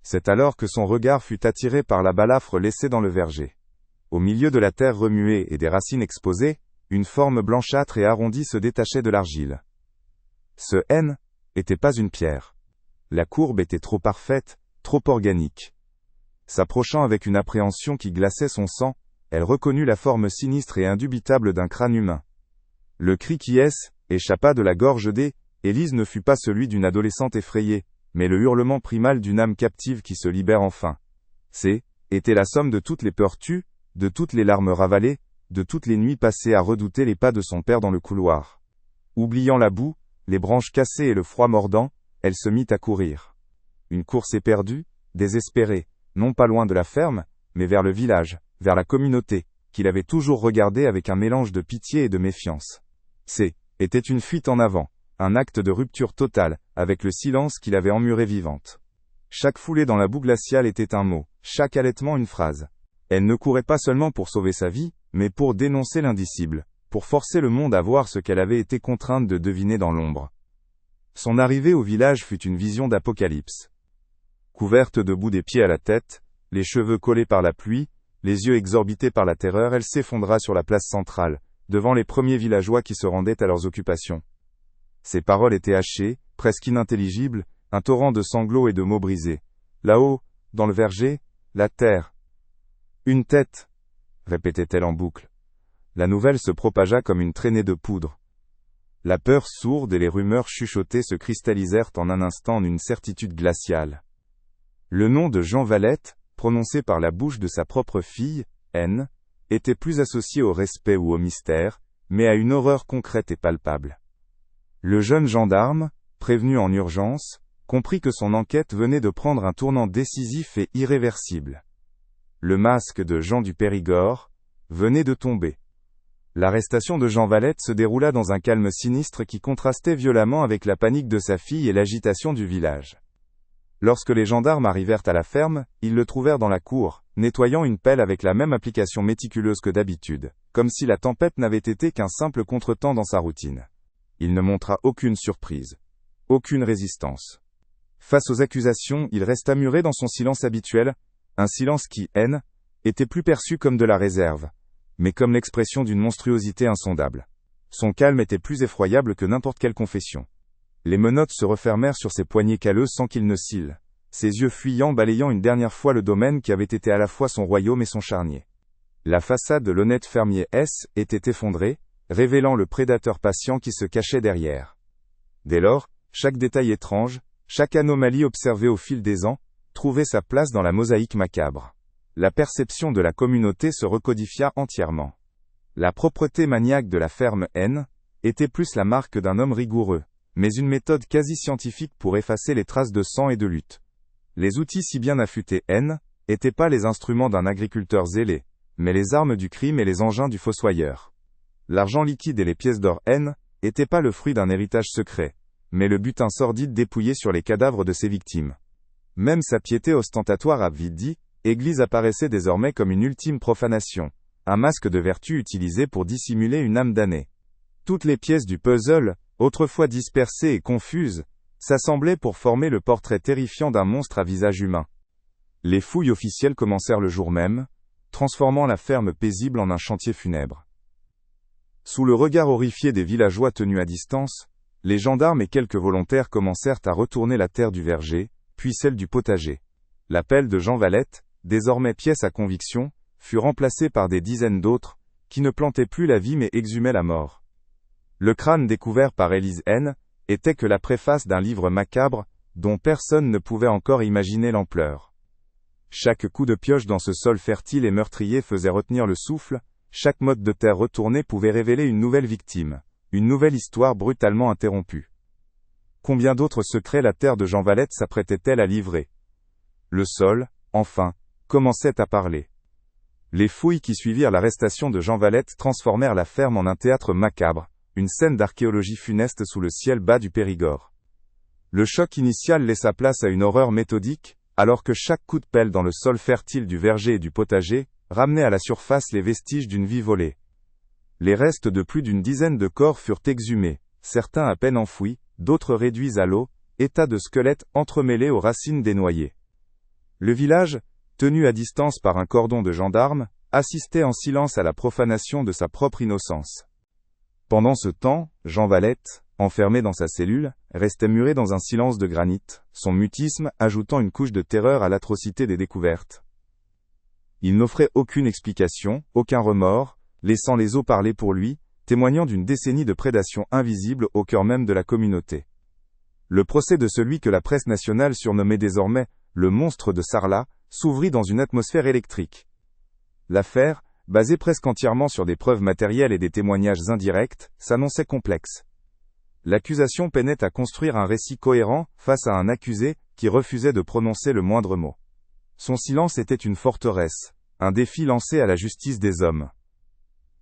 C'est alors que son regard fut attiré par la balafre laissée dans le verger. Au milieu de la terre remuée et des racines exposées, une forme blanchâtre et arrondie se détachait de l'argile. Ce N était pas une pierre. La courbe était trop parfaite, trop organique. S'approchant avec une appréhension qui glaçait son sang, elle reconnut la forme sinistre et indubitable d'un crâne humain. Le cri qui échappa de la gorge d'Élise ne fut pas celui d'une adolescente effrayée, mais le hurlement primal d'une âme captive qui se libère enfin. Était la somme de toutes les peurs tues, de toutes les larmes ravalées, de toutes les nuits passées à redouter les pas de son père dans le couloir. Oubliant la boue, les branches cassées et le froid mordant, elle se mit à courir. Une course éperdue, désespérée, non pas loin de la ferme, mais vers le village, vers la communauté, qu'il avait toujours regardée avec un mélange de pitié et de méfiance. Était une fuite en avant, un acte de rupture totale, avec le silence qui l'avait emmurée vivante. Chaque foulée dans la boue glaciale était un mot, chaque halètement une phrase. Elle ne courait pas seulement pour sauver sa vie, mais pour dénoncer l'indicible, pour forcer le monde à voir ce qu'elle avait été contrainte de deviner dans l'ombre. Son arrivée au village fut une vision d'apocalypse. Couverte de boue des pieds à la tête, les cheveux collés par la pluie, les yeux exorbités par la terreur, elle s'effondra sur la place centrale, devant les premiers villageois qui se rendaient à leurs occupations. Ses paroles étaient hachées, presque inintelligibles, un torrent de sanglots et de mots brisés. Là-haut, dans le verger, la terre. Une tête, répétait-elle en boucle. La nouvelle se propagea comme une traînée de poudre. La peur sourde et les rumeurs chuchotées se cristallisèrent en un instant en une certitude glaciale. Le nom de Jean Valette, prononcé par la bouche de sa propre fille, N, était plus associé au respect ou au mystère, mais à une horreur concrète et palpable. Le jeune gendarme, prévenu en urgence, comprit que son enquête venait de prendre un tournant décisif et irréversible. Le masque de Jean du Périgord venait de tomber. L'arrestation de Jean Valette se déroula dans un calme sinistre qui contrastait violemment avec la panique de sa fille et l'agitation du village. Lorsque les gendarmes arrivèrent à la ferme, ils le trouvèrent dans la cour, nettoyant une pelle avec la même application méticuleuse que d'habitude, comme si la tempête n'avait été qu'un simple contretemps dans sa routine. Il ne montra aucune surprise, aucune résistance. Face aux accusations, il resta muré dans son silence habituel, un silence qui, était plus perçu comme de la réserve, mais comme l'expression d'une monstruosité insondable. Son calme était plus effroyable que n'importe quelle confession. Les menottes se refermèrent sur ses poignets calleux sans qu'il ne cille, ses yeux fuyants balayant une dernière fois le domaine qui avait été à la fois son royaume et son charnier. La façade de l'honnête fermier était effondrée, révélant le prédateur patient qui se cachait derrière. Dès lors, chaque détail étrange, chaque anomalie observée au fil des ans, trouvait sa place dans la mosaïque macabre. La perception de la communauté se recodifia entièrement. La propreté maniaque de la ferme N était plus la marque d'un homme rigoureux, mais une méthode quasi scientifique pour effacer les traces de sang et de lutte. Les outils si bien affûtés étaient pas les instruments d'un agriculteur zélé, mais les armes du crime et les engins du fossoyeur. L'argent liquide et les pièces d'or étaient pas le fruit d'un héritage secret, mais le butin sordide dépouillé sur les cadavres de ses victimes. Même sa piété ostentatoire à vide dit, Église apparaissait désormais comme une ultime profanation, un masque de vertu utilisé pour dissimuler une âme damnée. Toutes les pièces du puzzle, autrefois dispersées et confuses, s'assemblaient pour former le portrait terrifiant d'un monstre à visage humain. Les fouilles officielles commencèrent le jour même, transformant la ferme paisible en un chantier funèbre. Sous le regard horrifié des villageois tenus à distance, les gendarmes et quelques volontaires commencèrent à retourner la terre du verger, puis celle du potager. La pelle de Jean Valette, désormais pièce à conviction, fut remplacée par des dizaines d'autres, qui ne plantaient plus la vie mais exhumaient la mort. Le crâne découvert par Élise N était que la préface d'un livre macabre, dont personne ne pouvait encore imaginer l'ampleur. Chaque coup de pioche dans ce sol fertile et meurtrier faisait retenir le souffle, chaque motte de terre retournée pouvait révéler une nouvelle victime, une nouvelle histoire brutalement interrompue. Combien d'autres secrets la terre de Jean Valette s'apprêtait-elle à livrer? Le sol, enfin, commençait à parler. Les fouilles qui suivirent l'arrestation de Jean Valette transformèrent la ferme en un théâtre macabre, une scène d'archéologie funeste sous le ciel bas du Périgord. Le choc initial laissa place à une horreur méthodique, alors que chaque coup de pelle dans le sol fertile du verger et du potager ramenait à la surface les vestiges d'une vie volée. Les restes de plus d'une dizaine de corps furent exhumés, certains à peine enfouis, d'autres réduits à l'eau, état de squelettes entremêlés aux racines des noyers. Le village, tenu à distance par un cordon de gendarmes, assistait en silence à la profanation de sa propre innocence. Pendant ce temps, Jean Valette, enfermé dans sa cellule, restait muré dans un silence de granit, son mutisme ajoutant une couche de terreur à l'atrocité des découvertes. Il n'offrait aucune explication, aucun remords, laissant les eaux parler pour lui, témoignant d'une décennie de prédation invisible au cœur même de la communauté. Le procès de celui que la presse nationale surnommait désormais « le monstre de Sarlat » s'ouvrit dans une atmosphère électrique. L'affaire, basée presque entièrement sur des preuves matérielles et des témoignages indirects, s'annonçait complexe. L'accusation peinait à construire un récit cohérent face à un accusé qui refusait de prononcer le moindre mot. Son silence était une forteresse, un défi lancé à la justice des hommes.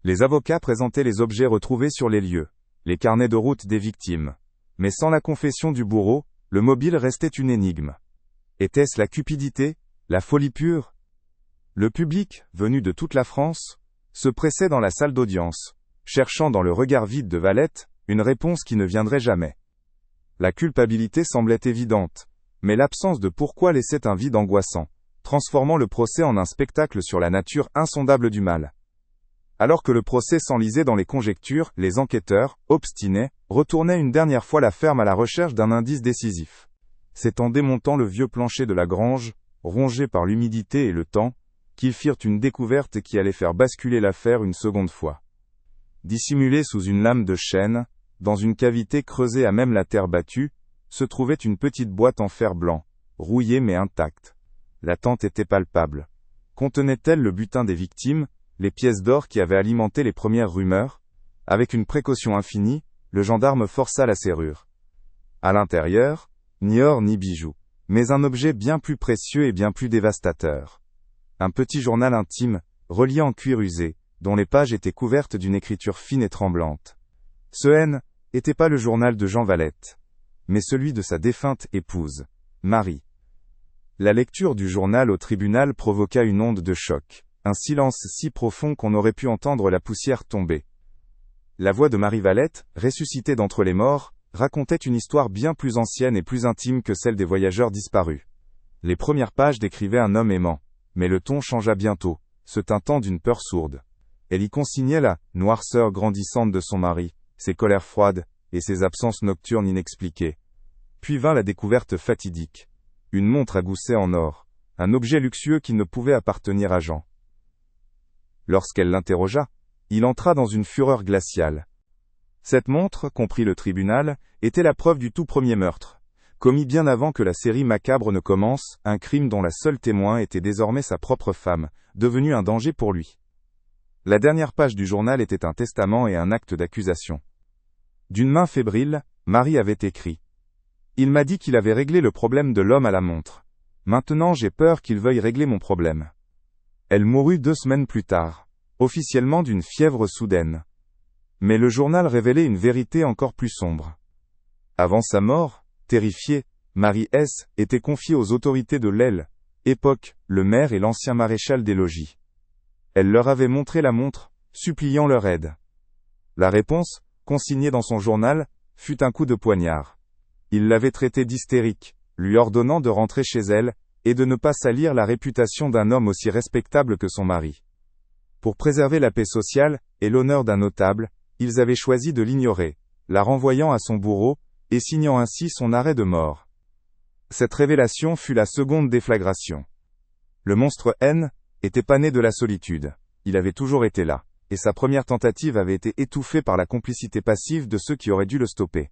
Les avocats présentaient les objets retrouvés sur les lieux, les carnets de route des victimes. Mais sans la confession du bourreau, le mobile restait une énigme. Était-ce la cupidité, la folie pure? Le public, venu de toute la France, se pressait dans la salle d'audience, cherchant dans le regard vide de Valette, une réponse qui ne viendrait jamais. La culpabilité semblait évidente, mais l'absence de pourquoi laissait un vide angoissant, transformant le procès en un spectacle sur la nature insondable du mal. Alors que le procès s'enlisait dans les conjectures, les enquêteurs, obstinés, retournaient une dernière fois la ferme à la recherche d'un indice décisif. C'est en démontant le vieux plancher de la grange, rongé par l'humidité et le temps, qu'ils firent une découverte qui allait faire basculer l'affaire une seconde fois. Dissimulée sous une lame de chêne, dans une cavité creusée à même la terre battue, se trouvait une petite boîte en fer blanc, rouillée mais intacte. La tente était palpable. Contenait-elle le butin des victimes, les pièces d'or qui avaient alimenté les premières rumeurs? Avec une précaution infinie, le gendarme força la serrure. À l'intérieur, ni or ni bijoux, mais un objet bien plus précieux et bien plus dévastateur. Un petit journal intime, relié en cuir usé, dont les pages étaient couvertes d'une écriture fine et tremblante. Ce N n'était pas le journal de Jean Valette, mais celui de sa défunte épouse, Marie. La lecture du journal au tribunal provoqua une onde de choc, un silence si profond qu'on aurait pu entendre la poussière tomber. La voix de Marie Valette, ressuscitée d'entre les morts, racontait une histoire bien plus ancienne et plus intime que celle des voyageurs disparus. Les premières pages décrivaient un homme aimant, mais le ton changea bientôt, se teintant d'une peur sourde. Elle y consignait la noirceur grandissante de son mari, ses colères froides, et ses absences nocturnes inexpliquées. Puis vint la découverte fatidique. Une montre à gousset en or, un objet luxueux qui ne pouvait appartenir à Jean. Lorsqu'elle l'interrogea, il entra dans une fureur glaciale. Cette montre, comprit le tribunal, était la preuve du tout premier meurtre, commis bien avant que la série macabre ne commence, un crime dont la seule témoin était désormais sa propre femme, devenue un danger pour lui. La dernière page du journal était un testament et un acte d'accusation. D'une main fébrile, Marie avait écrit. Il m'a dit qu'il avait réglé le problème de l'homme à la montre. Maintenant j'ai peur qu'il veuille régler mon problème. Elle mourut 2 semaines plus tard, officiellement d'une fièvre soudaine. Mais le journal révélait une vérité encore plus sombre. Avant sa mort, terrifiée, Marie S. était confiée aux autorités de l'Aile, époque, le maire et l'ancien maréchal des logis. Elle leur avait montré la montre, suppliant leur aide. La réponse, consignée dans son journal, fut un coup de poignard. Il l'avait traitée d'hystérique, lui ordonnant de rentrer chez elle, et de ne pas salir la réputation d'un homme aussi respectable que son mari. Pour préserver la paix sociale, et l'honneur d'un notable, ils avaient choisi de l'ignorer, la renvoyant à son bourreau, et signant ainsi son arrêt de mort. Cette révélation fut la seconde déflagration. Le monstre N était pas né de la solitude, il avait toujours été là, et sa première tentative avait été étouffée par la complicité passive de ceux qui auraient dû le stopper.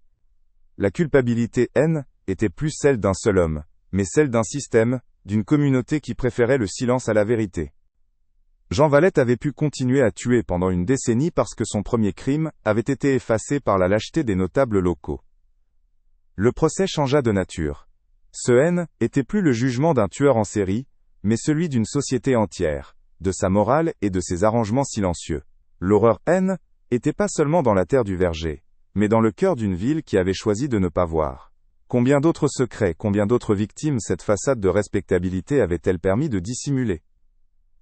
La culpabilité N était plus celle d'un seul homme, mais celle d'un système, d'une communauté qui préférait le silence à la vérité. Jean Valette avait pu continuer à tuer pendant une décennie parce que son premier crime avait été effacé par la lâcheté des notables locaux. Le procès changea de nature. Ce N était plus le jugement d'un tueur en série, mais celui d'une société entière, de sa morale et de ses arrangements silencieux. L'horreur N était pas seulement dans la terre du Verger, mais dans le cœur d'une ville qui avait choisi de ne pas voir. Combien d'autres secrets, combien d'autres victimes cette façade de respectabilité avait-elle permis de dissimuler?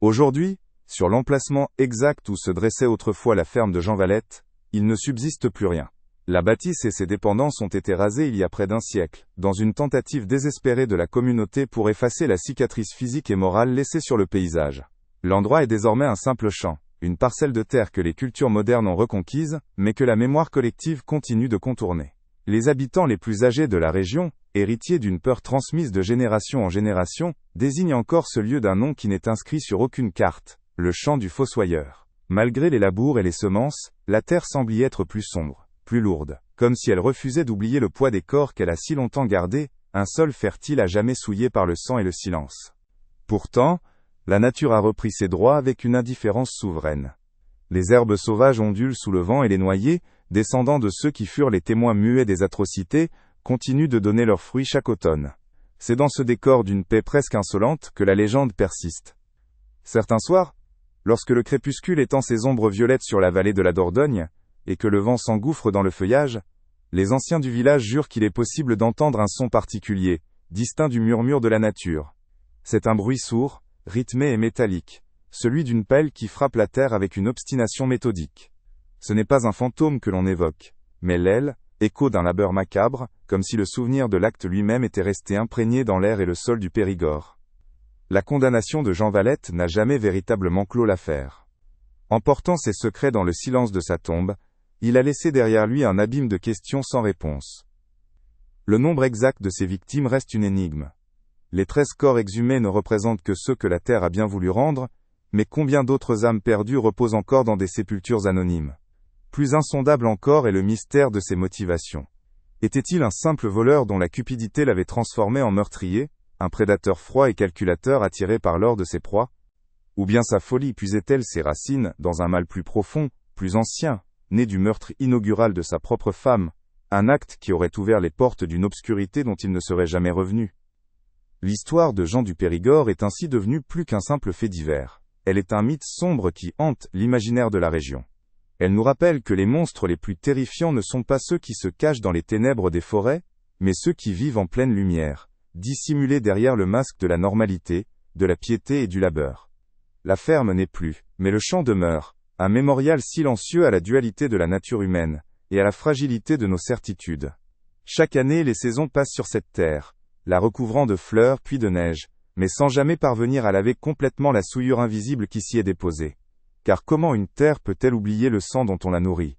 Aujourd'hui, sur l'emplacement exact où se dressait autrefois la ferme de Jean Valette, il ne subsiste plus rien. La bâtisse et ses dépendances ont été rasées il y a près d'un siècle, dans une tentative désespérée de la communauté pour effacer la cicatrice physique et morale laissée sur le paysage. L'endroit est désormais un simple champ, une parcelle de terre que les cultures modernes ont reconquise, mais que la mémoire collective continue de contourner. Les habitants les plus âgés de la région, héritiers d'une peur transmise de génération en génération, désignent encore ce lieu d'un nom qui n'est inscrit sur aucune carte, le champ du fossoyeur. Malgré les labours et les semences, la terre semble y être plus sombre, plus lourde, comme si elle refusait d'oublier le poids des corps qu'elle a si longtemps gardés, un sol fertile à jamais souillé par le sang et le silence. Pourtant, la nature a repris ses droits avec une indifférence souveraine. Les herbes sauvages ondulent sous le vent et les noyers, descendants de ceux qui furent les témoins muets des atrocités, continuent de donner leurs fruits chaque automne. C'est dans ce décor d'une paix presque insolente que la légende persiste. Certains soirs, lorsque le crépuscule étend ses ombres violettes sur la vallée de la Dordogne, et que le vent s'engouffre dans le feuillage, les anciens du village jurent qu'il est possible d'entendre un son particulier, distinct du murmure de la nature. C'est un bruit sourd, rythmé et métallique, celui d'une pelle qui frappe la terre avec une obstination méthodique. Ce n'est pas un fantôme que l'on évoque, mais l'aile, écho d'un labeur macabre, comme si le souvenir de l'acte lui-même était resté imprégné dans l'air et le sol du Périgord. La condamnation de Jean Valette n'a jamais véritablement clos l'affaire. Emportant ses secrets dans le silence de sa tombe, il a laissé derrière lui un abîme de questions sans réponse. Le nombre exact de ses victimes reste une énigme. Les 13 corps exhumés ne représentent que ceux que la terre a bien voulu rendre, mais combien d'autres âmes perdues reposent encore dans des sépultures anonymes? Plus insondable encore est le mystère de ses motivations. Était-il un simple voleur dont la cupidité l'avait transformé en meurtrier, un prédateur froid et calculateur attiré par l'or de ses proies? Ou bien sa folie puisait-elle ses racines dans un mal plus profond, plus ancien, né du meurtre inaugural de sa propre femme, un acte qui aurait ouvert les portes d'une obscurité dont il ne serait jamais revenu? L'histoire de Jean du Périgord est ainsi devenue plus qu'un simple fait divers. Elle est un mythe sombre qui hante l'imaginaire de la région. Elle nous rappelle que les monstres les plus terrifiants ne sont pas ceux qui se cachent dans les ténèbres des forêts, mais ceux qui vivent en pleine lumière, dissimulés derrière le masque de la normalité, de la piété et du labeur. La ferme n'est plus, mais le champ demeure, un mémorial silencieux à la dualité de la nature humaine, et à la fragilité de nos certitudes. Chaque année les saisons passent sur cette terre, la recouvrant de fleurs puis de neige, mais sans jamais parvenir à laver complètement la souillure invisible qui s'y est déposée. Car comment une terre peut-elle oublier le sang dont on la nourrit,